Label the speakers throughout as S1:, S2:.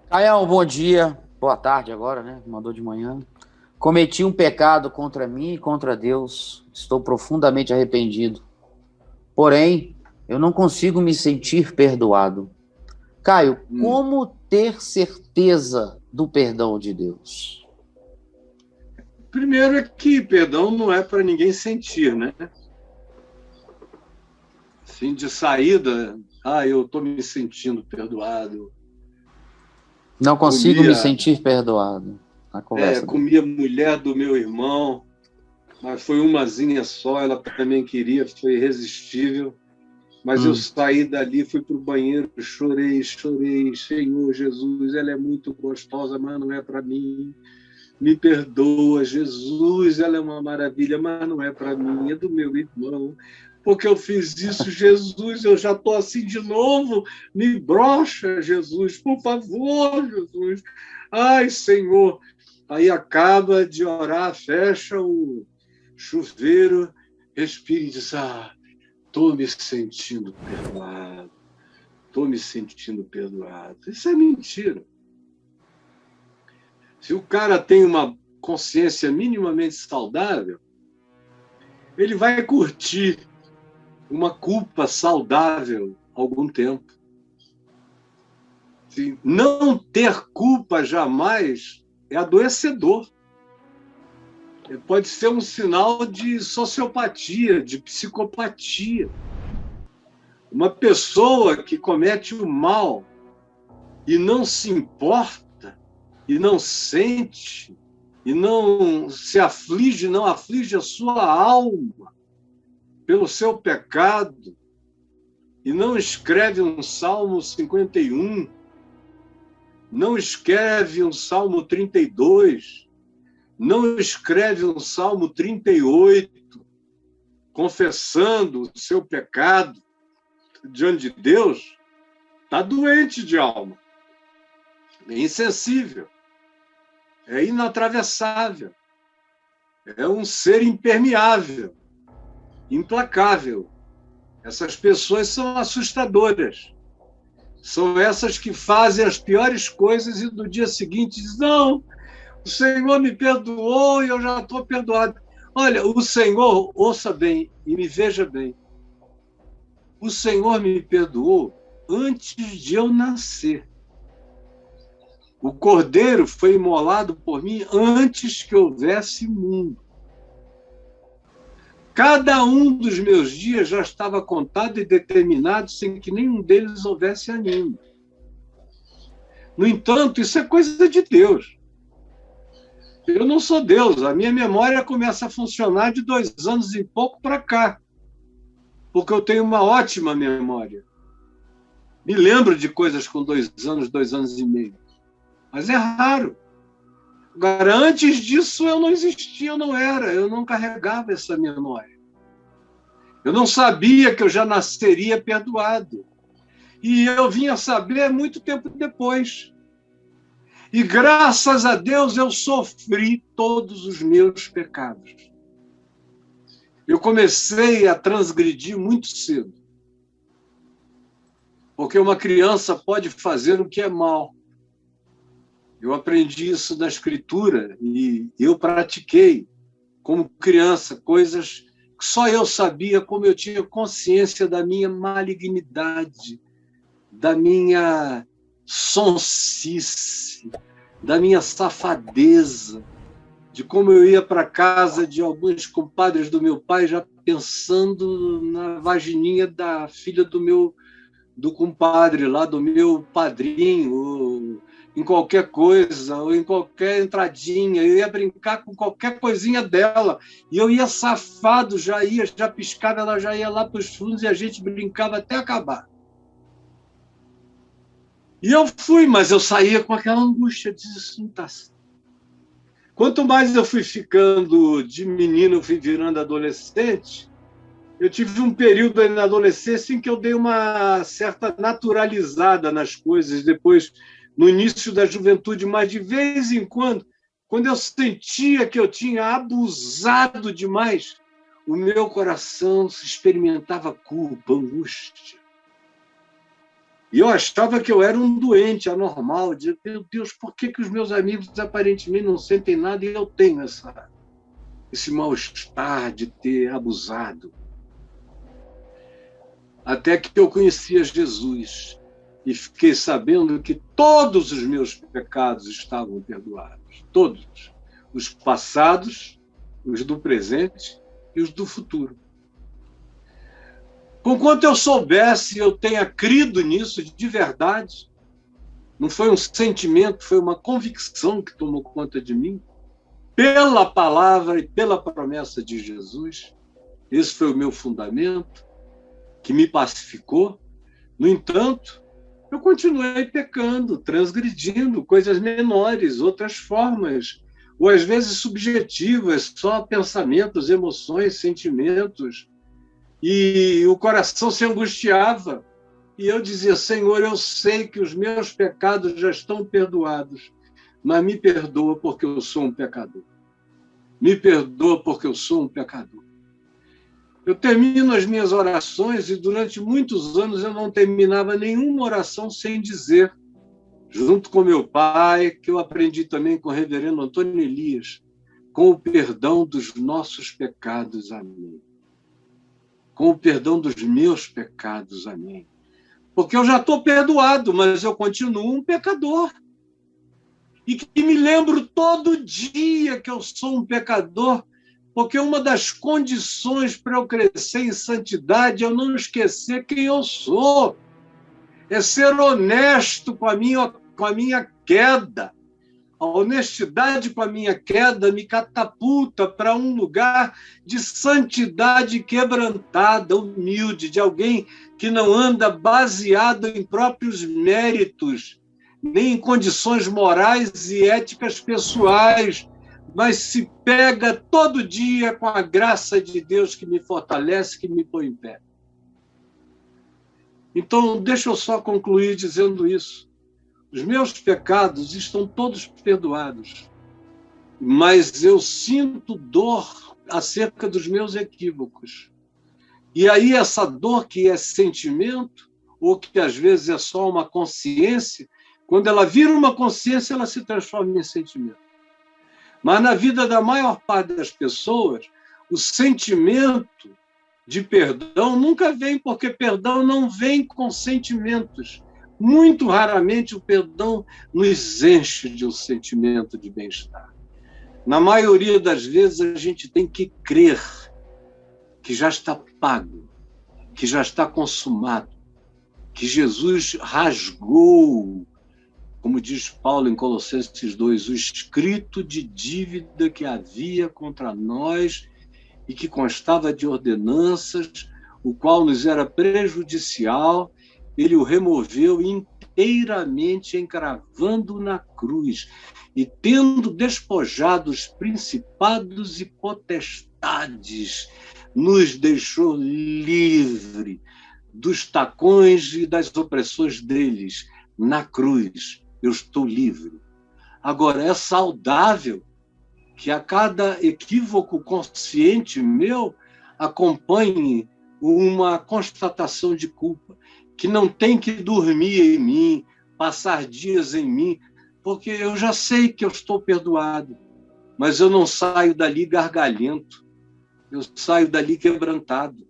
S1: Caião, bom dia. Boa tarde agora, né? Mandou de manhã. Cometi um pecado contra mim e contra Deus. Estou profundamente arrependido. Porém, eu não consigo me sentir perdoado. Caio,
S2: Hum.
S1: como ter certeza do perdão de Deus?
S2: Primeiro é que perdão não é para ninguém sentir, né? Assim, de saída, eu estou me sentindo perdoado.
S1: Não consigo me
S2: Comia,
S1: sentir perdoado. Na conversa dele.
S2: comia a mulher do meu irmão, mas foi umazinha só, ela também queria, foi irresistível. Mas eu
S1: Hum.
S2: saí dali, fui para o banheiro, chorei, chorei. Senhor Jesus, ela é muito gostosa, mas não é para mim. Me perdoa, Jesus, ela é uma maravilha, mas não é para mim, é do meu irmão. Porque eu fiz isso, Jesus, eu já estou assim de novo. Me brocha, Jesus, por favor, Jesus. Ai, Senhor. Aí acaba de orar, fecha o chuveiro, respira e diz: estou me sentindo perdoado. Estou me sentindo perdoado. Isso é mentira. Se o cara tem uma consciência minimamente saudável, ele vai curtir uma culpa saudável algum tempo. Não ter culpa jamais é adoecedor. Pode ser um sinal de sociopatia, de psicopatia. Uma pessoa que comete o mal e não se importa, e não sente, e não se aflige, não aflige a sua alma pelo seu pecado, e não escreve um Salmo 51, não escreve um Salmo 32, não escreve um Salmo 38, confessando o seu pecado diante de Deus, está doente de alma, é insensível, é inatravessável, é um ser impermeável, implacável. Essas pessoas são assustadoras. São essas que fazem as piores coisas e no dia seguinte dizem: não, o Senhor me perdoou e eu já estou perdoado. Olha, o Senhor, ouça bem e me veja bem, o Senhor me perdoou antes de eu nascer. O Cordeiro foi imolado por mim antes que houvesse mundo. Cada um dos meus dias já estava contado e determinado sem que nenhum deles houvesse ainda. No entanto, isso é coisa de Deus. Eu não sou Deus, a minha memória começa a funcionar de 2 anos e pouco para cá, porque eu tenho uma ótima memória. Me lembro de coisas com 2 anos, 2 anos e meio, mas é raro. Agora, antes disso, eu não existia, eu não era, eu não carregava essa memória. Eu não sabia que eu já nasceria perdoado. E eu vim a saber muito tempo depois. E graças a Deus eu sofri todos os meus pecados. Eu comecei a transgredir muito cedo. Porque uma criança pode fazer o que é mal. Eu aprendi isso na escritura e eu pratiquei, como criança, coisas que só eu sabia, como eu tinha consciência da minha malignidade, da minha sonsice, da minha safadeza, de como eu ia para a casa de alguns compadres do meu pai já pensando na vagininha da filha do compadre lá, do meu padrinho, ou em qualquer coisa, ou em qualquer entradinha. Eu ia brincar com qualquer coisinha dela. E eu ia safado, já piscava, ela já ia lá para os fundos e a gente brincava até acabar. E eu fui, mas eu saía com aquela angústia de isso não está certo. Quanto mais eu fui ficando de menino, fui virando adolescente, eu tive um período aí na adolescência em que eu dei uma certa naturalizada nas coisas, depois, no início da juventude, mas de vez em quando eu sentia que eu tinha abusado demais, o meu coração experimentava culpa, angústia. E eu achava que eu era um doente anormal. Eu dizia, meu Deus, por que os meus amigos aparentemente não sentem nada e eu tenho esse mal-estar de ter abusado? Até que eu conhecia Jesus e fiquei sabendo que todos os meus pecados estavam perdoados. Todos. Os passados, os do presente e os do futuro. Conquanto eu soubesse, eu tenha crido nisso de verdade, não foi um sentimento, foi uma convicção que tomou conta de mim, pela palavra e pela promessa de Jesus. Esse foi o meu fundamento, que me pacificou. No entanto, eu continuei pecando, transgredindo coisas menores, outras formas, ou às vezes subjetivas, só pensamentos, emoções, sentimentos. E o coração se angustiava. E eu dizia, Senhor, eu sei que os meus pecados já estão perdoados, mas me perdoa porque eu sou um pecador. Me perdoa porque eu sou um pecador. Eu termino as minhas orações e durante muitos anos eu não terminava nenhuma oração sem dizer, junto com meu pai, que eu aprendi também com o reverendo Antônio Elias, com o perdão dos nossos pecados, amém. Com o perdão dos meus pecados, amém. Porque eu já estou perdoado, mas eu continuo um pecador. E que me lembro todo dia que eu sou um pecador, porque uma das condições para eu crescer em santidade é eu não esquecer quem eu sou. É ser honesto com a minha queda. A honestidade com a minha queda me catapulta para um lugar de santidade quebrantada, humilde, de alguém que não anda baseado em próprios méritos, nem em condições morais e éticas pessoais, mas se pega todo dia com a graça de Deus que me fortalece, que me põe em pé. Então, deixa eu só concluir dizendo isso. Os meus pecados estão todos perdoados, mas eu sinto dor acerca dos meus equívocos. E aí essa dor que é sentimento, ou que às vezes é só uma consciência, quando ela vira uma consciência, ela se transforma em sentimento. Mas na vida da maior parte das pessoas, o sentimento de perdão nunca vem, porque perdão não vem com sentimentos. Muito raramente o perdão nos enche de um sentimento de bem-estar. Na maioria das vezes, a gente tem que crer que já está pago, que já está consumado, que Jesus rasgou, como diz Paulo em Colossenses 2, o escrito de dívida que havia contra nós e que constava de ordenanças, o qual nos era prejudicial. Ele o removeu inteiramente, encravando na cruz, e tendo despojado os principados e potestades, nos deixou livre dos tacões e das opressões deles. Na cruz, eu estou livre. Agora, é saudável que a cada equívoco consciente meu acompanhe uma constatação de culpa, que não tem que dormir em mim, passar dias em mim, porque eu já sei que eu estou perdoado, mas eu não saio dali gargalhento, eu saio dali quebrantado.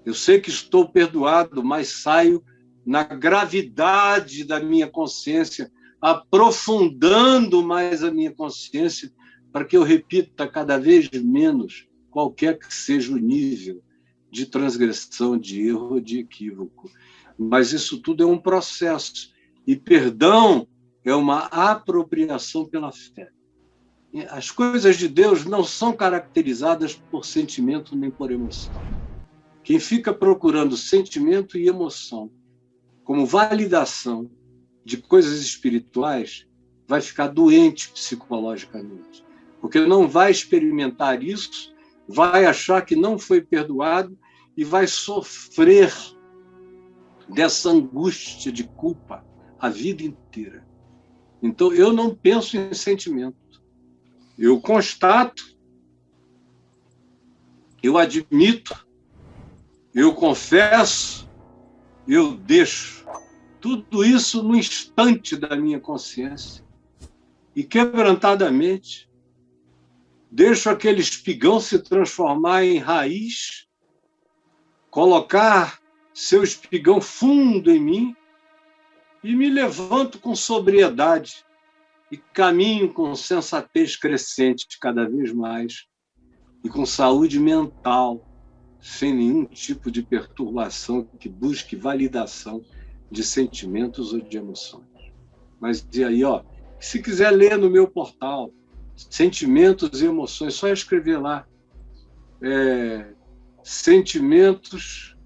S2: Eu sei que estou perdoado, mas saio na gravidade da minha consciência, aprofundando mais a minha consciência, para que eu repita cada vez menos, qualquer que seja o nível de transgressão, de erro, de equívoco. Mas isso tudo é um processo. E perdão é uma apropriação pela fé. As coisas de Deus não são caracterizadas por sentimento nem por emoção. Quem fica procurando sentimento e emoção como validação de coisas espirituais vai ficar doente psicologicamente, porque não vai experimentar isso, vai achar que não foi perdoado e vai sofrer dessa angústia de culpa a vida inteira. Então, eu não penso em sentimento. Eu constato, eu admito, eu confesso, eu deixo. tudo isso no instante da minha consciência. E quebrantadamente, deixo aquele espigão se transformar em raiz, colocar seu espigão fundo em mim e me levanto com sobriedade e caminho com sensatez crescente cada vez mais e com saúde mental, sem nenhum tipo de perturbação que busque validação de sentimentos ou de emoções. Mas e aí, ó, se quiser ler no meu portal, Sentimentos e Emoções, só escrever lá, Sentimentos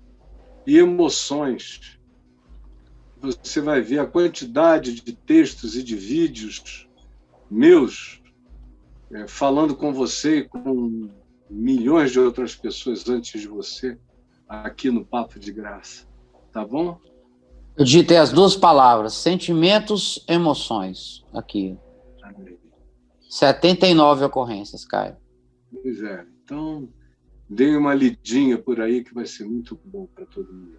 S2: e Emoções. Você vai ver a quantidade de textos e de vídeos meus falando com você e com milhões de outras pessoas antes de você, aqui no Papo de Graça. Tá bom?
S1: Eu digitei as duas palavras, sentimentos, emoções, aqui. 79 ocorrências, Caio.
S2: Pois é. Então, dê uma lidinha por aí que vai ser muito bom para todo mundo.